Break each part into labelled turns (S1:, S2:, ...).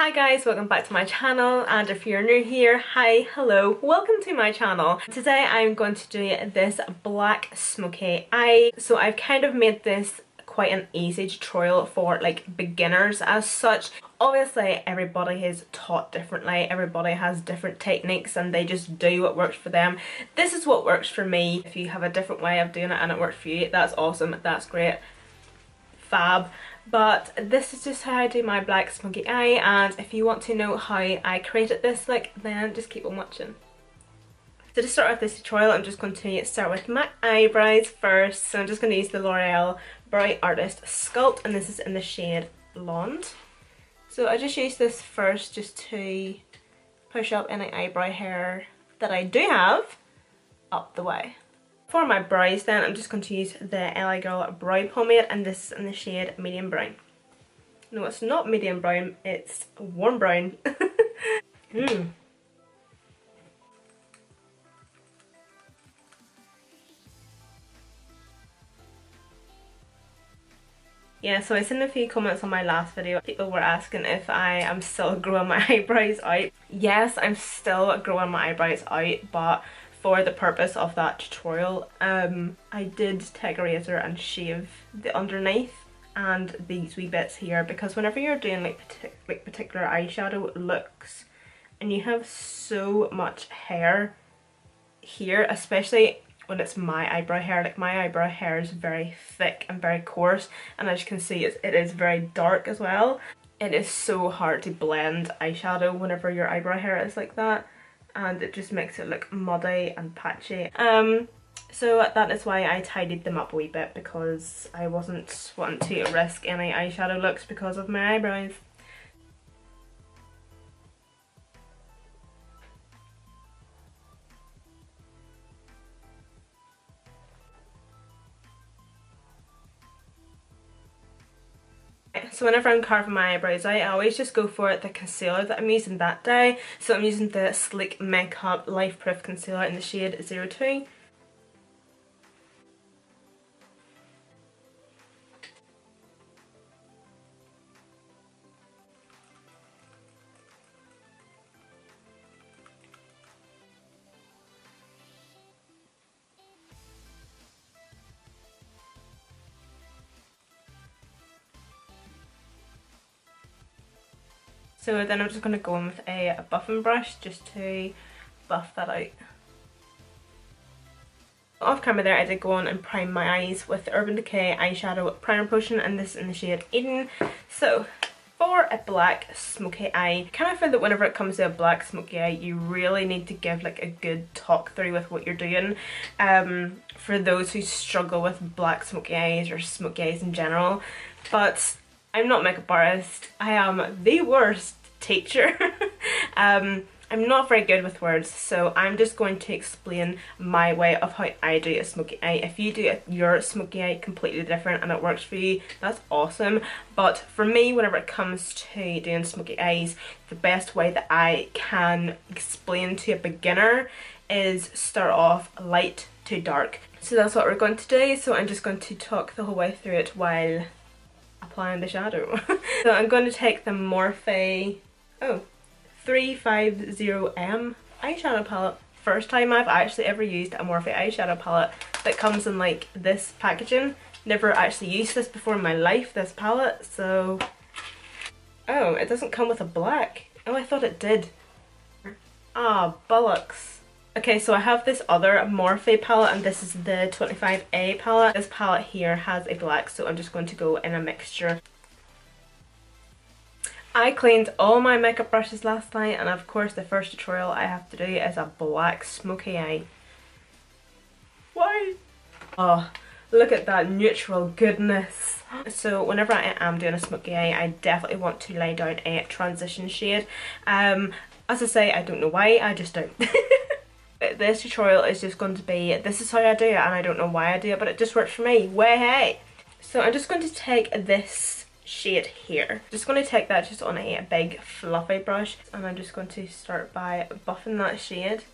S1: Hi guys, welcome back to my channel, and if you're new here, hi, hello, welcome to my channel. Today I'm going to do this black smoky eye. So I've kind of made this quite an easy tutorial for like beginners as such. Obviously everybody is taught differently, everybody has different techniques and they just do what works for them. This is what works for me. If you have a different way of doing it and it works for you, that's awesome, that's great, fab. But this is just how I do my black smoky eye, and if you want to know how I created this look, then just keep on watching. So to start off this tutorial, I'm just going to start with my eyebrows first. So I'm just going to use the L'Oreal Brow Artist Sculpt, and this is in the shade Blonde. So I just use this first just to push up any eyebrow hair that I do have up the way. For my brows then, I'm just going to use the LA Girl Brow Pomade, and this is in the shade Medium Brown. No, it's not medium brown, it's warm brown. Yeah, so I seen a few comments on my last video. People were asking if I am still growing my eyebrows out. Yes, I'm still growing my eyebrows out, but for the purpose of that tutorial, I did take a razor and shave the underneath and these wee bits here, because whenever you're doing like particular eyeshadow looks and you have so much hair here, especially when it's my eyebrow hair, like my eyebrow hair is very thick and very coarse, and as you can see it is very dark as well. It is so hard to blend eyeshadow whenever your eyebrow hair is like that, and it just makes it look muddy and patchy. So that is why I tidied them up a wee bit, because I wasn't wanting to risk any eyeshadow looks because of my eyebrows. So whenever I'm carving my eyebrows out, I always just go for the concealer that I'm using that day. So I'm using the Sleek Makeup Life Proof Concealer in the shade 02. So then I'm just going to go in with a buffing brush just to buff that out. Off camera there, I did go on and prime my eyes with the Urban Decay eyeshadow primer potion, and this is in the shade Eden. So for a black smoky eye, I kind of feel that whenever it comes to a black smoky eye, you really need to give like a good talk through with what you're doing. For those who struggle with black smoky eyes or smoky eyes in general. But I'm not a makeup artist, I am the worst teacher. I'm not very good with words, so I'm just going to explain my way of how I do a smoky eye. If you do your smoky eye completely different and it works for you, that's awesome. But for me, whenever it comes to doing smoky eyes, the best way that I can explain to a beginner is start off light to dark. So that's what we're going to do, so I'm just going to talk the whole way through it while applying the shadow. So I'm going to take the Morphe 350M eyeshadow palette. First time I've actually ever used a Morphe eyeshadow palette that comes in like this packaging. Never actually used this before in my life, this palette, so... Oh, it doesn't come with a black. Oh, I thought it did. Ah, bollocks. Okay, so I have this other Morphe palette, and this is the 25A palette. This palette here has a black, so I'm just going to go in a mixture. I cleaned all my makeup brushes last night, and of course the first tutorial I have to do is a black smoky eye. Why? Oh, look at that neutral goodness. So whenever I am doing a smoky eye, I definitely want to lay down a transition shade. As I say, I don't know why, I just don't. This tutorial is just going to be, this is how I do it, and I don't know why I do it, but it just works for me. Way hey! So I'm just going to take this shade here. Just going to take that just on a big fluffy brush, and I'm just going to start by buffing that shade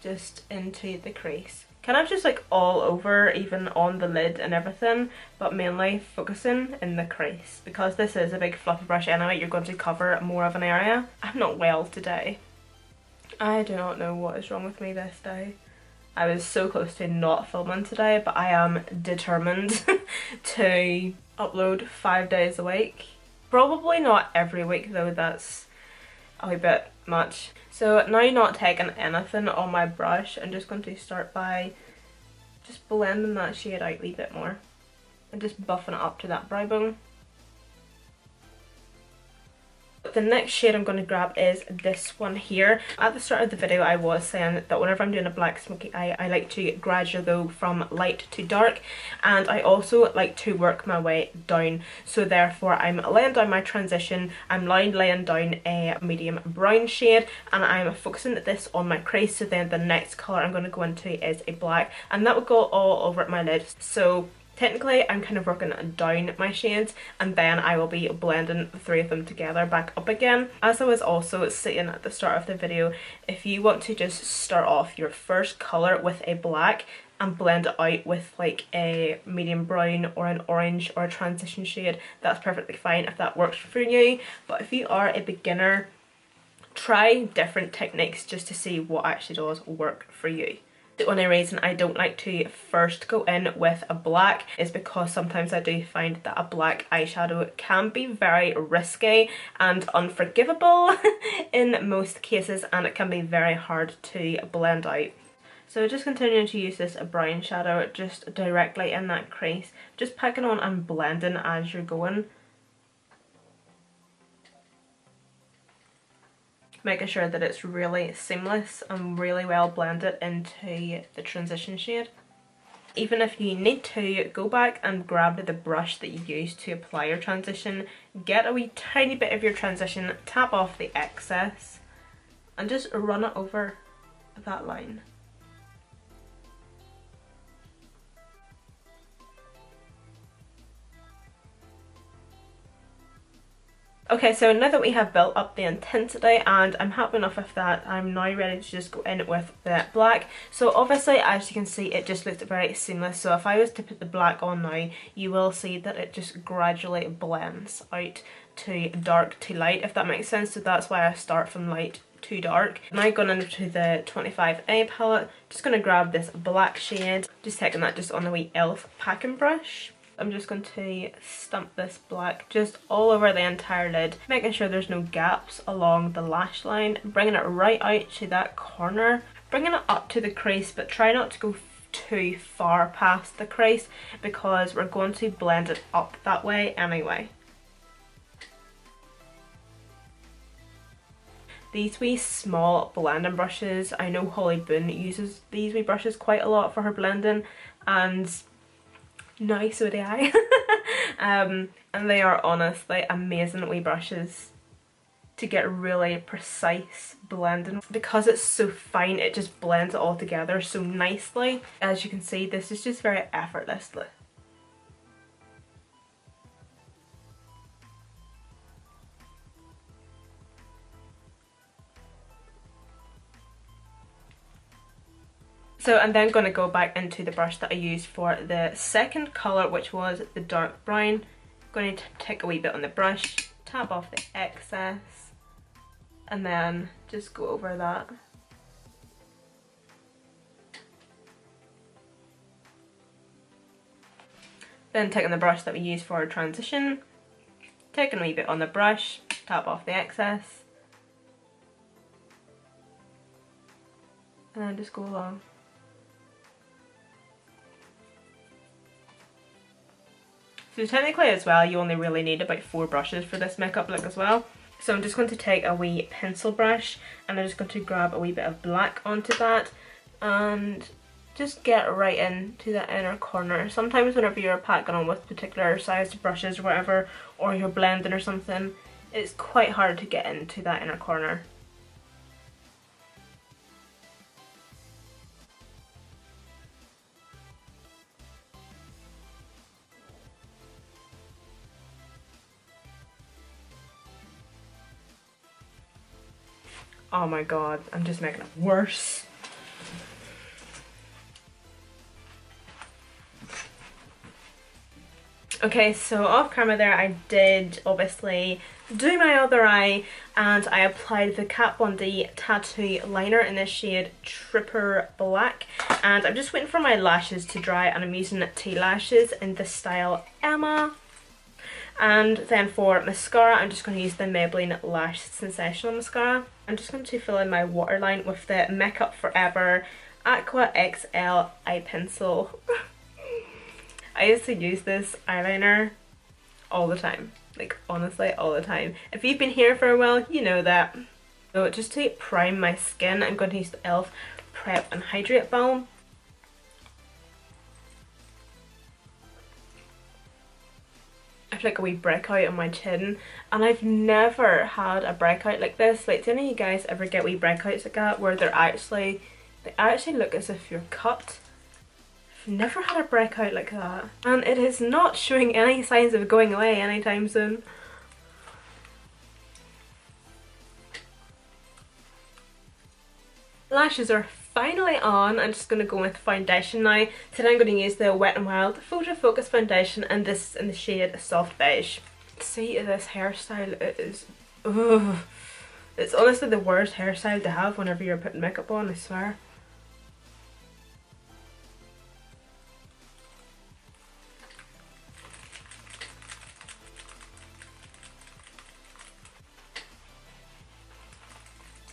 S1: just into the crease. kind of just like all over, even on the lid and everything, but mainly focusing in the crease. Because this is a big fluffy brush anyway, you're going to cover more of an area. I'm not well today. I do not know what is wrong with me this day. I was so close to not filming today, but I am determined to upload 5 days a week. Probably not every week though, that's a wee bit much. So now not taking anything on my brush, I'm just going to start by just blending that shade out a wee bit more and just buffing it up to that brow bone. The next shade I'm going to grab is this one here. At the start of the video I was saying that whenever I'm doing a black smoky eye, I like to gradually go from light to dark, and I also like to work my way down. So therefore I'm laying down my transition, I'm laying down a medium brown shade, and I'm focusing this on my crease. So then the next colour I'm going to go into is a black, and that will go all over my lid. So technically I'm kind of working down my shades, and then I will be blending the three of them together back up again. As I was also saying at the start of the video, if you want to just start off your first colour with a black and blend it out with like a medium brown or an orange or a transition shade, that's perfectly fine if that works for you. But if you are a beginner, try different techniques just to see what actually does work for you. The only reason I don't like to first go in with a black is because sometimes I do find that a black eyeshadow can be very risky and unforgivable in most cases, and it can be very hard to blend out. So just continuing to use this brown shadow just directly in that crease, just picking on and blending as you're going. Making sure that it's really seamless and really well blended into the transition shade. Even if you need to, go back and grab the brush that you used to apply your transition, get a wee tiny bit of your transition, tap off the excess, and just run it over that line. Okay, so now that we have built up the intensity and I'm happy enough with that, I'm now ready to just go in with the black. So obviously, as you can see, it just looks very seamless. So if I was to put the black on now, you will see that it just gradually blends out to dark to light, if that makes sense. So that's why I start from light to dark. Now going into the 25A palette, just going to grab this black shade, just taking that just on the wee e.l.f. packing brush. I'm just going to stamp this black just all over the entire lid, making sure there's no gaps along the lash line, bringing it right out to that corner, bringing it up to the crease, but try not to go too far past the crease because we're going to blend it up that way anyway. These wee small blending brushes, I know Holly Boone uses these wee brushes quite a lot for her blending, and now so do I. And they are honestly amazing wee brushes to get really precise blending. Because it's so fine, it just blends it all together so nicely. As you can see, this is just very effortlessly. So I'm then going to go back into the brush that I used for the second colour, which was the dark brown. Going to take a wee bit on the brush, tap off the excess, and then just go over that. Then taking the brush that we used for our transition, taking a wee bit on the brush, tap off the excess, and then just go along. So technically as well, you only really need about 4 brushes for this makeup look as well. So I'm just going to take a wee pencil brush and I'm just going to grab a wee bit of black onto that and just get right into the inner corner. Sometimes whenever you're packing on with particular sized brushes or whatever, or you're blending or something, it's quite hard to get into that inner corner. Oh my god, I'm just making it worse. Okay, so off camera there I did obviously do my other eye, and I applied the Kat Von D tattoo liner in the shade Tripper Black, and I'm just waiting for my lashes to dry, and I'm using tea lashes in the style Emma. And then for mascara, I'm just going to use the Maybelline Lash Sensational Mascara. I'm just going to fill in my waterline with the Makeup Forever Aqua XL Eye Pencil. I used to use this eyeliner all the time. Like, honestly, all the time. If you've been here for a while, you know that. So just to prime my skin, I'm going to use the e.l.f. Prep and Hydrate Balm. I have like a wee breakout on my chin, and I've never had a breakout like this. Like, do any of you guys ever get wee breakouts like that where they actually look as if you're cut? I've never had a breakout like that, and it is not showing any signs of going away anytime soon. Lashes are finally on. I'm just going to go with foundation now. Today I'm going to use the Wet n Wild Photo Focus Foundation, and this is in the shade Soft Beige. See this hairstyle, it is, ugh. It's honestly the worst hairstyle to have whenever you're putting makeup on, I swear.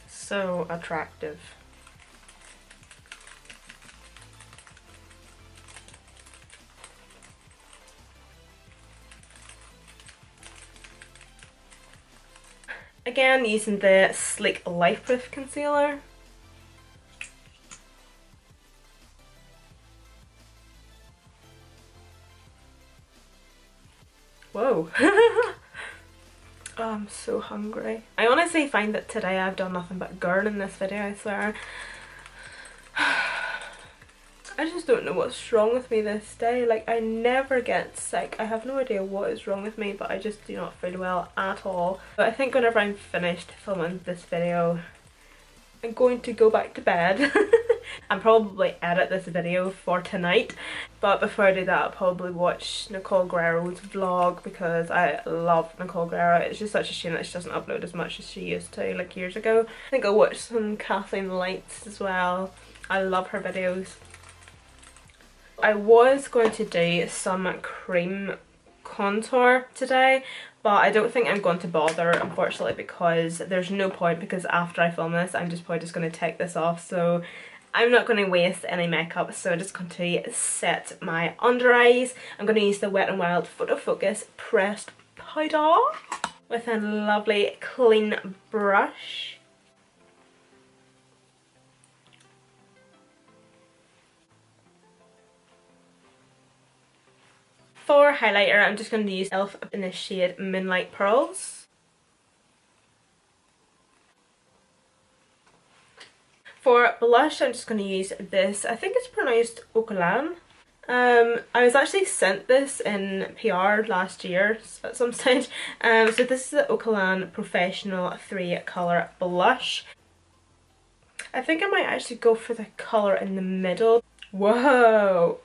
S1: So attractive. Again, using the Sleek Life Proof Concealer. Whoa. Oh, I'm so hungry. I honestly find that today I've done nothing but girl in this video, I swear. I just don't know what's wrong with me this day. Like, I never get sick. I have no idea what is wrong with me, but I just do not feel well at all. But I think whenever I'm finished filming this video, I'm going to go back to bed. and probably edit this video for tonight. But before I do that, I'll probably watch Nicole Guerrero's vlog because I love Nicole Guerrero. It's just such a shame that she doesn't upload as much as she used to, like years ago. I think I'll watch some Kathleen Lights as well. I love her videos. I was going to do some cream contour today, but I don't think I'm going to bother, unfortunately, because there's no point, because after I film this I'm just probably just going to take this off, so I'm not going to waste any makeup. So I'm just going to set my under eyes. I'm going to use the Wet n Wild Photo Focus Pressed Powder with a lovely clean brush. For highlighter, I'm just going to use e.l.f. in the shade Moonlight Pearls. For blush, I'm just going to use this, I think it's pronounced Aqua Liner. I was actually sent this in PR last year at some stage. So this is the Aqua Liner Professional 3 Colour Blush. I think I might actually go for the colour in the middle. Whoa!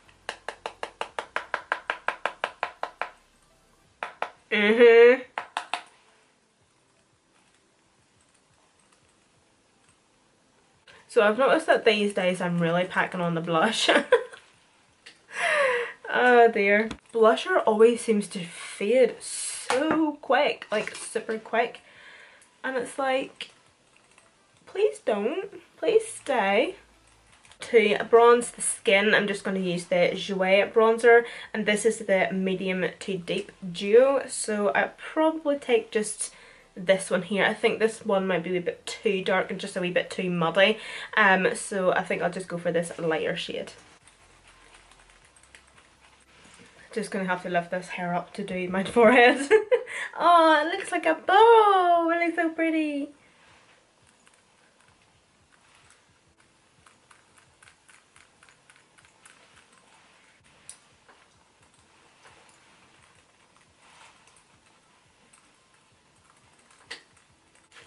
S1: So I've noticed that these days I'm really packing on the blush. Oh dear. Blusher always seems to fade so quick, like super quick. And it's like, please don't, please stay. To bronze the skin, I'm just going to use the Jouer bronzer, and this is the medium to deep duo, so I'll probably take just this one here. I think this one might be a wee bit too dark and just a wee bit too muddy, so I think I'll just go for this lighter shade. Just going to have to lift this hair up to do my forehead. Oh, it looks like a bow! It looks so pretty!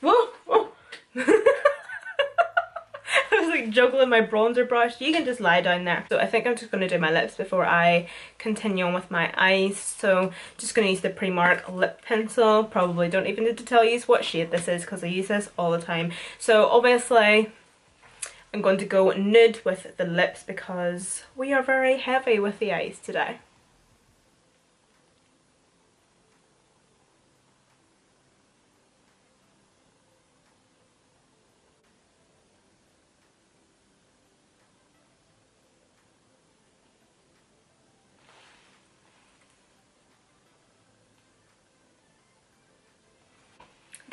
S1: Whoa! Whoa! I was like like juggling my bronzer brush. You can just lie down there. So I think I'm just going to do my lips before I continue on with my eyes. So just going to use the Primark lip pencil. Probably don't even need to tell you what shade this is because I use this all the time. So obviously I'm going to go nude with the lips because we are very heavy with the eyes today.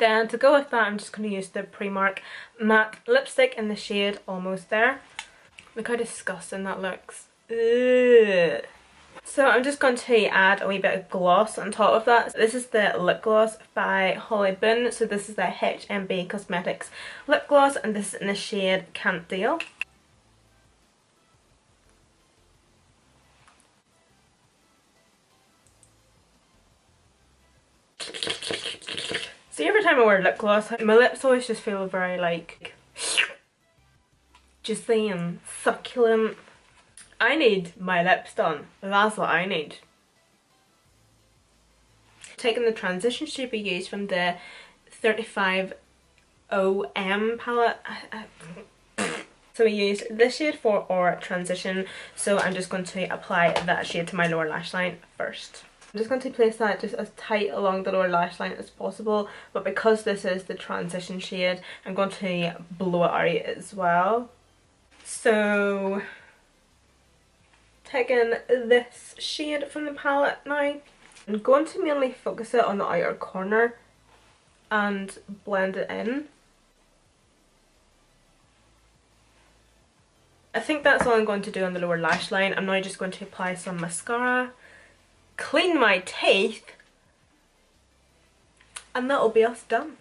S1: Then to go with that, I'm just going to use the Primark matte lipstick in the shade Almost There. Look how disgusting that looks. Ugh. So I'm just going to add a wee bit of gloss on top of that. So this is the lip gloss by Holly Boone. So this is the HMB Cosmetics lip gloss and this is in the shade Can't Deal. See, every time I wear lip gloss, my lips always just feel very like juicy and succulent. I need my lips done. That's what I need. Taking the transition shade we used from the 35 OM palette. So we used this shade for our transition. So I'm just going to apply that shade to my lower lash line first. I'm just going to place that just as tight along the lower lash line as possible, but because this is the transition shade, I'm going to blow it out as well. So, taking this shade from the palette now, I'm going to mainly focus it on the outer corner and blend it in. I think that's all I'm going to do on the lower lash line. I'm now just going to apply some mascara, clean my teeth, and that'll be us done.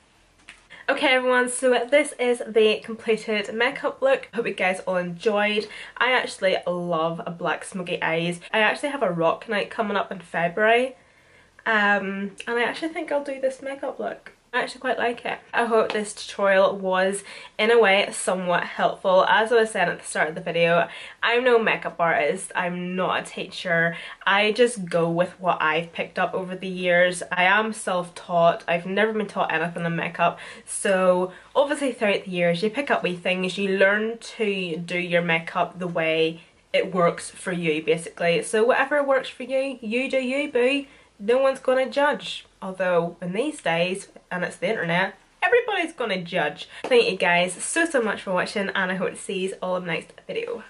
S1: Okay everyone, so this is the completed makeup look. Hope you guys all enjoyed. I actually love a black smoky eyes. I actually have a rock night coming up in February and I actually think I'll do this makeup look. I actually quite like it. I hope this tutorial was in a way somewhat helpful. As I was saying at the start of the video, I'm no makeup artist, I'm not a teacher. I just go with what I've picked up over the years. I am self-taught, I've never been taught anything in makeup. So obviously throughout the years you pick up wee things, you learn to do your makeup the way it works for you basically. So whatever works for you, you do you boo. No one's gonna judge. Although in these days, and it's the internet, everybody's gonna judge. Thank you guys so much for watching and I hope to see you all in the next video.